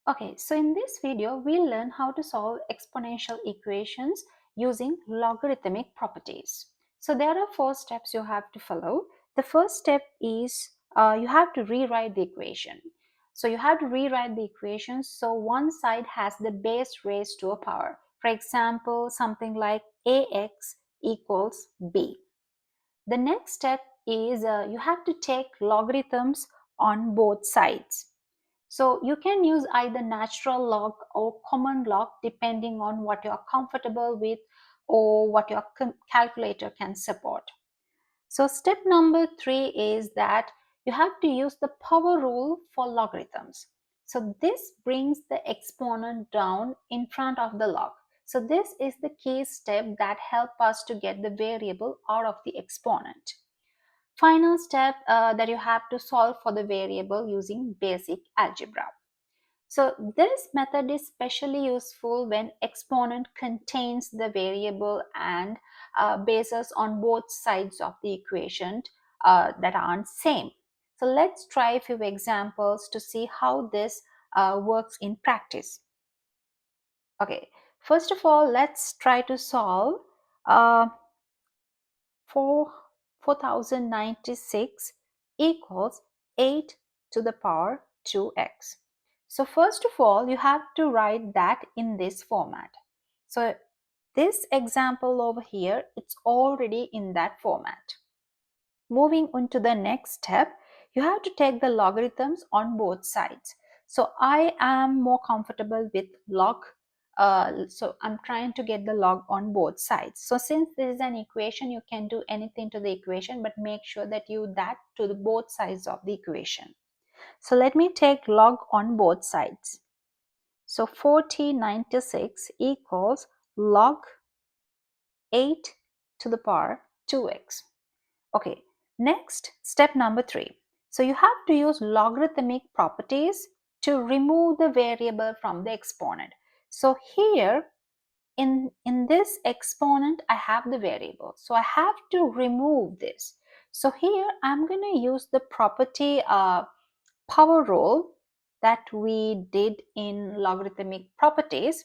Okay, so in this video, we'll learn how to solve exponential equations using logarithmic properties. So there are 4 steps you have to follow. The first step is you have to rewrite the equation. So you have to rewrite the equation so one side has the base raised to a power. For example, something like ax equals b. The next step is you have to take logarithms on both sides. So you can use either natural log or common log depending on what you're comfortable with or what your calculator can support. So step number 3 is that you have to use the power rule for logarithms. So this brings the exponent down in front of the log. So this is the key step that helps us to get the variable out of the exponent. Final step that you have to solve for the variable using basic algebra. So this method is especially useful when exponent contains the variable and bases on both sides of the equation that aren't same. So let's try a few examples to see how this works in practice. Okay, first of all, let's try to solve uh, 4096 equals 8 to the power 2x. So first of all, you have to write that in this format. So this example over here, it's already in that format. Moving on to the next step, you have to take the logarithms on both sides. So I am more comfortable with log. So I'm trying to get the log on both sides. So since this is an equation, you can do anything to the equation, but make sure that you that to the both sides of the equation. So let me take log on both sides. So 4096 equals log 8 to the power 2x. Okay, next, step number 3. So you have to use logarithmic properties to remove the variable from the exponent. So here in this exponent, I have the variable. So I have to remove this. So here I'm going to use the property power rule that we did in logarithmic properties.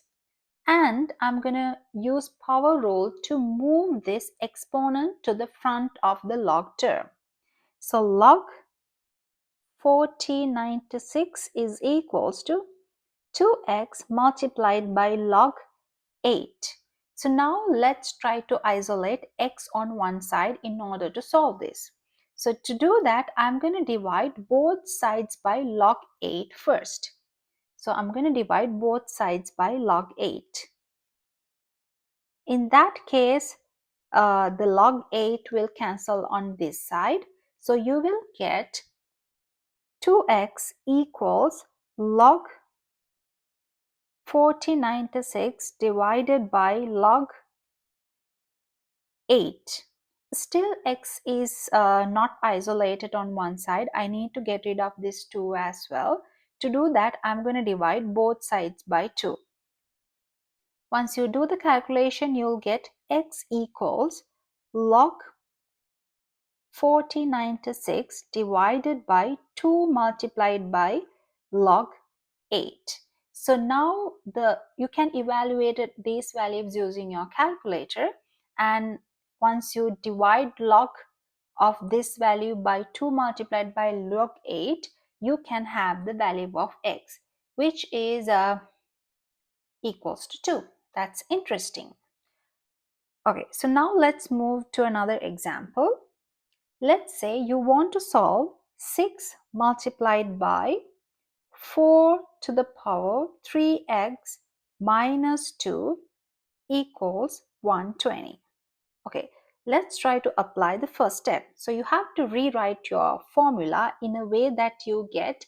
And I'm going to use power rule to move this exponent to the front of the log term. So log 4096 is equals to 2x multiplied by log 8. So now let's try to isolate x on one side in order to solve this. So to do that, I'm going to divide both sides by log 8 first. So I'm going to divide both sides by log 8. In that case, the log 8 will cancel on this side. So you will get 2x equals log 4096 divided by log 8. Still x is not isolated on one side. I need to get rid of this 2 as well. To do that, I'm going to divide both sides by 2. Once you do the calculation, you'll get x equals log 4096 divided by 2 multiplied by log 8. So now you can evaluate these values using your calculator, and once you divide log of this value by 2 multiplied by log 8, you can have the value of x, which is equals to 2. That's interesting. Okay, so now let's move to another example. Let's say you want to solve 6 multiplied by 4 to the power 3x minus 2 equals 120. Okay, let's try to apply the first step. So you have to rewrite your formula in a way that you get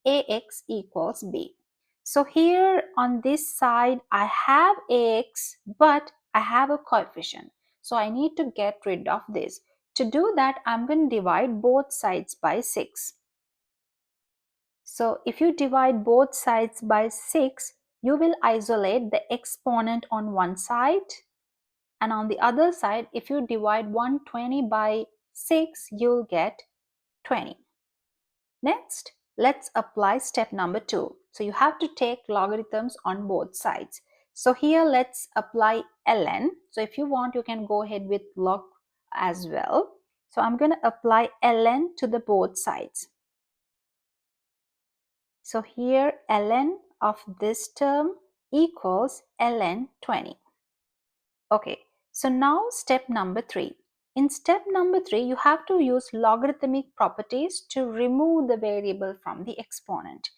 ax equals b. So here on this side, I have ax, but I have a coefficient. So I need to get rid of this. To do that, I'm going to divide both sides by 6. So if you divide both sides by 6, you will isolate the exponent on one side. And on the other side, if you divide 120 by 6, you'll get 20. Next, let's apply step number 2. So you have to take logarithms on both sides. So here let's apply ln. So if you want, you can go ahead with log as well. So I'm going to apply ln to the both sides. So here ln of this term equals ln 20. Okay, so now step number 3. In step number 3, you have to use logarithmic properties to remove the variable from the exponent.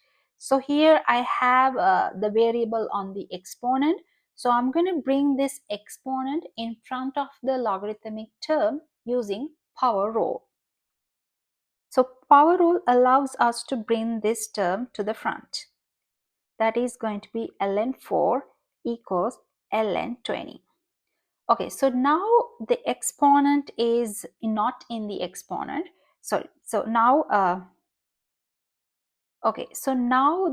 So here I have the variable on the exponent. So I'm going to bring this exponent in front of the logarithmic term using power rule. So power rule allows us to bring this term to the front. That is going to be ln 4 equals ln 20. Okay, so now the exponent is not in the exponent. So now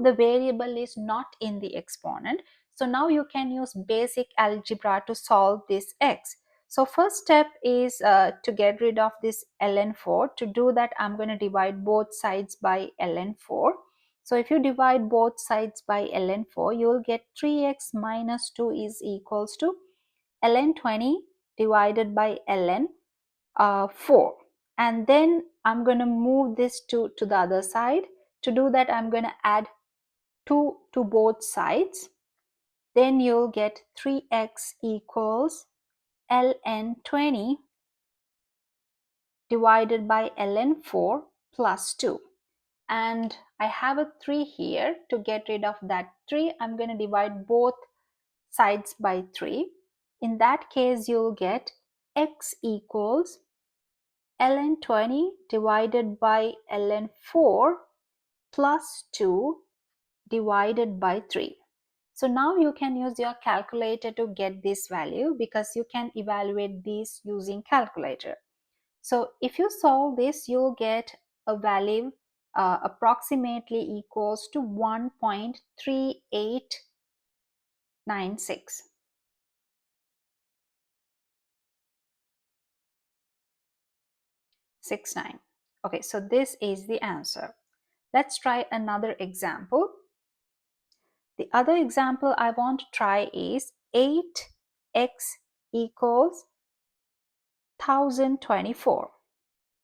the variable is not in the exponent. So now you can use basic algebra to solve this x. So first step is to get rid of this ln 4. To do that, I'm going to divide both sides by ln 4. So if you divide both sides by ln 4, you will get 3x minus 2 is equals to ln 20 divided by ln 4. And then I'm going to move this to the other side. To do that, I'm going to add 2 to both sides. Then you'll get 3x equals ln 20 divided by ln 4 plus 2. And I have a 3 here. To get rid of that 3, I'm going to divide both sides by 3. In that case, you'll get x equals ln 20 divided by ln 4 plus 2 divided by 3. So now you can use your calculator to get this value, because you can evaluate these using calculator. So if you solve this, you'll get a value approximately equals to 1.3896. Okay, so this is the answer. Let's try another example. The other example I want to try is 8x equals 1024.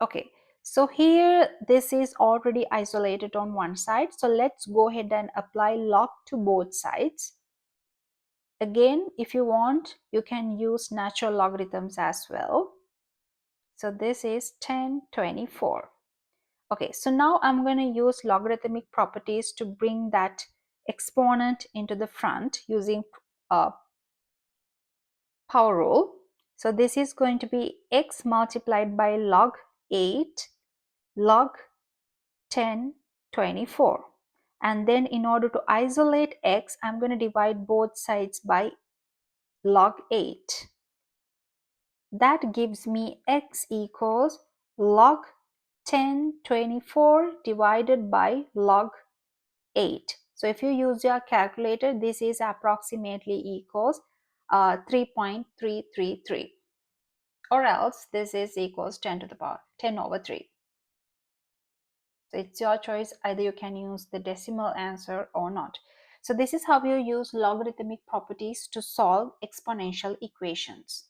Okay, so here this is already isolated on one side. So let's go ahead and apply log to both sides. Again, if you want, you can use natural logarithms as well. So this is 1024. Okay, so now I'm going to use logarithmic properties to bring that exponent into the front using power rule. So this is going to be x multiplied by log 8 log 1024. And then in order to isolate x, I'm going to divide both sides by log 8. That gives me x equals log 1024 divided by log 8. So if you use your calculator, this is approximately equals 3.333, or else this is equals 10 to the power 10 over 3. So it's your choice, either you can use the decimal answer or not. So this is how you use logarithmic properties to solve exponential equations.